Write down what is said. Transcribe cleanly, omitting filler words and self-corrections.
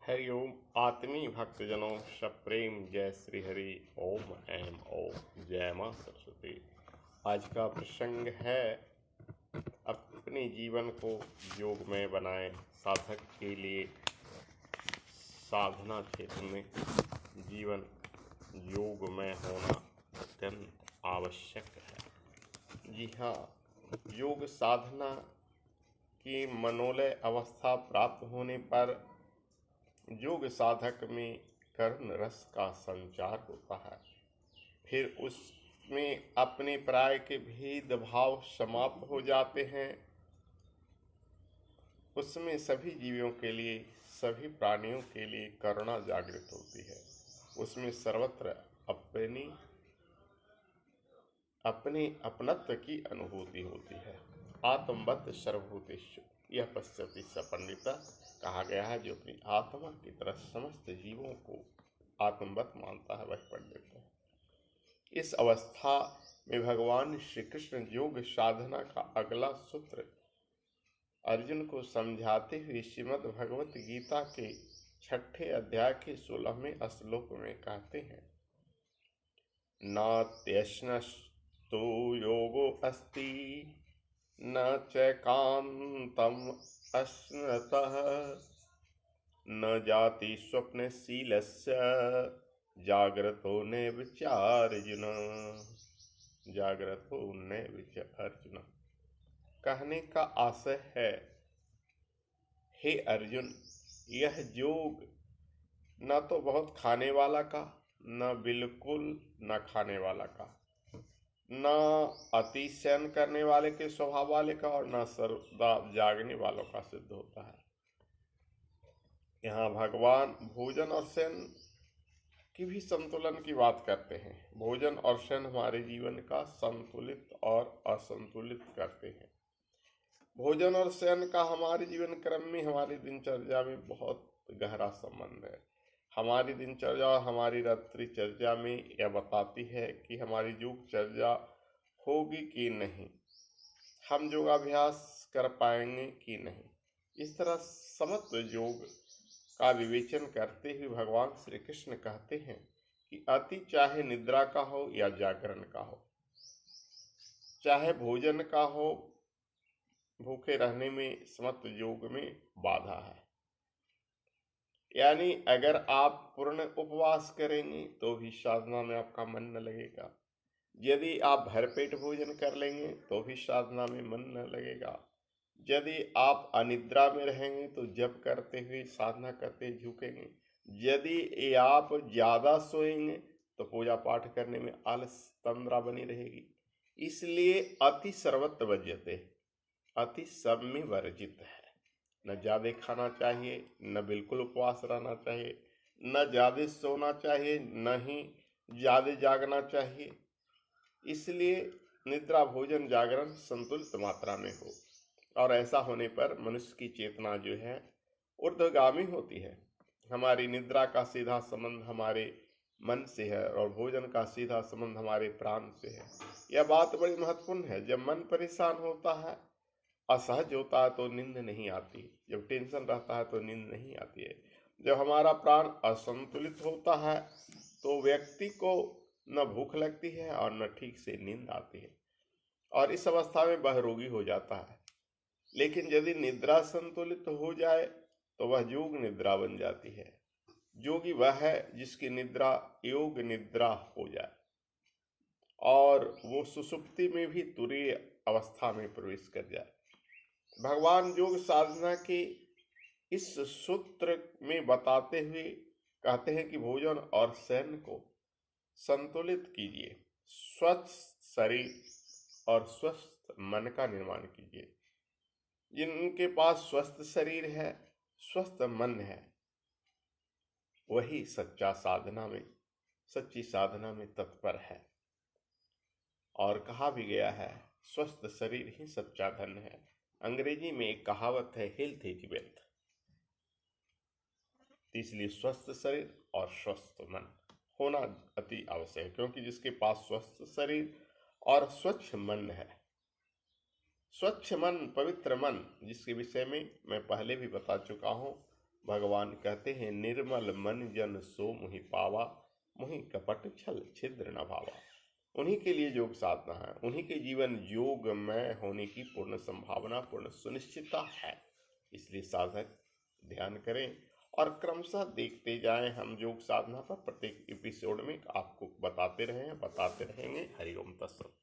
हरिओम आत्मीय भक्तजनों सप्रेम जय श्री हरि ओम ऐम ओम जय मां सरस्वती। आज का प्रसंग है अपने जीवन को योगमय बनाएं। साधक के लिए साधना क्षेत्र में जीवन योगमय होना अत्यंत आवश्यक है। जी हाँ, योग साधना की मनोलय अवस्था प्राप्त होने पर योग साधक में कर्ण रस का संचार होता है। फिर उसमें अपने प्राय के भेद भाव समाप्त हो जाते हैं। उसमें सभी जीवों के लिए, सभी प्राणियों के लिए करुणा जागृत होती है। उसमें सर्वत्र अपने अपनत्व की अनुभूति होती है। आत्मवत् सर्वभूतेषु यह पश्यति स पंडिता कहा गया है। जो अपनी आत्मा की तरह समस्त जीवों को आत्मवत् मानता है वह पंडित है। इस अवस्था में भगवान श्री कृष्ण योग साधना का अगला सूत्र अर्जुन को समझाते हुए श्रीमद् भगवत गीता के 6ठे अध्याय के 16वें श्लोक में कहते हैं, नात्यश्नस्तु योगो अस्ति न चैकान्तम् अश्नतः न जाति स्वप्नशीलस्य जाग्रतो नैव चार्जुन। जाग्रतो नैव चार्जुन कहने का आशय है, हे अर्जुन, यह योग न तो बहुत खाने वाला का, न बिल्कुल न खाने वाला का, न अति शयन करने वाले के स्वभाव वाले का और न सर्वदा जागने वालों का सिद्ध होता है। यहाँ भगवान भोजन और शयन की भी संतुलन की बात करते हैं। भोजन और शयन हमारे जीवन का संतुलित और असंतुलित करते हैं। भोजन और शयन का हमारे जीवन क्रम में, हमारी दिनचर्या में बहुत गहरा संबंध है। हमारी दिनचर्या और हमारी रात्रिचर्या में यह बताती है कि हमारी योगचर्या होगी कि नहीं, हम योगाभ्यास कर पाएंगे कि नहीं। इस तरह समस्त योग का विवेचन करते हुए भगवान श्री कृष्ण कहते हैं कि अति चाहे निद्रा का हो या जागरण का हो, चाहे भोजन का हो, भूखे रहने में समस्त योग में बाधा है। यानी अगर आप पूर्ण उपवास करेंगे तो भी साधना में आपका मन न लगेगा। यदि आप भरपेट भोजन कर लेंगे तो भी साधना में मन न लगेगा। यदि आप अनिद्रा में रहेंगे तो जप करते हुए, साधना करते झुकेंगे। यदि आप ज्यादा सोएंगे तो पूजा पाठ करने में आलस तंद्रा बनी रहेगी। इसलिए अति सर्वत्र वर्ज्यते, अति सब में वर्जित है। न ज़्यादा खाना चाहिए, न बिल्कुल उपवास रहना चाहिए, न ज़्यादा सोना चाहिए, न ही ज़्यादा जागना चाहिए। इसलिए निद्रा, भोजन, जागरण संतुलित मात्रा में हो। और ऐसा होने पर मनुष्य की चेतना जो है ऊर्ध्वगामी होती है। हमारी निद्रा का सीधा संबंध हमारे मन से है और भोजन का सीधा संबंध हमारे प्राण से है। यह बात बड़ी महत्वपूर्ण है। जब मन परेशान होता है, असहज होता है तो नींद नहीं आती। जब टेंशन रहता है तो नींद नहीं आती है। जब हमारा प्राण असंतुलित होता है तो व्यक्ति को न भूख लगती है और न ठीक से नींद आती है, और इस अवस्था में वह रोगी हो जाता है। लेकिन यदि निद्रा संतुलित हो जाए तो वह योग निद्रा बन जाती है। योगी वह है जिसकी निद्रा योग निद्रा हो जाए और वो सुषुप्ति में भी तुरीय अवस्था में प्रवेश कर जाए। भगवान योग साधना के इस सूत्र में बताते हुए कहते हैं कि भोजन और शयन को संतुलित कीजिए, स्वस्थ शरीर और स्वस्थ मन का निर्माण कीजिए। जिनके पास स्वस्थ शरीर है, स्वस्थ मन है, वही सच्ची साधना में तत्पर है। और कहा भी गया है, स्वस्थ शरीर ही सच्चा धन है। अंग्रेजी में एक कहावत है, हेल्थ इज वेल्थ। इसलिए स्वस्थ शरीर और स्वस्थ मन होना अति आवश्यक है, क्योंकि जिसके पास स्वस्थ शरीर और स्वच्छ मन है, स्वच्छ मन, पवित्र मन, जिसके विषय में मैं पहले भी बता चुका हूँ, भगवान कहते हैं निर्मल मन जन सो मुहि पावा, मुहि कपट छल छिद्र न भावा। उन्हीं के लिए योग साधना है, उन्हीं के जीवन योगमय होने की पूर्ण संभावना, पूर्ण सुनिश्चितता है। इसलिए साधक ध्यान करें और क्रमशः देखते जाएं। हम योग साधना पर प्रत्येक एपिसोड में आपको बताते रहेंगे। हरि ओम तत्सत।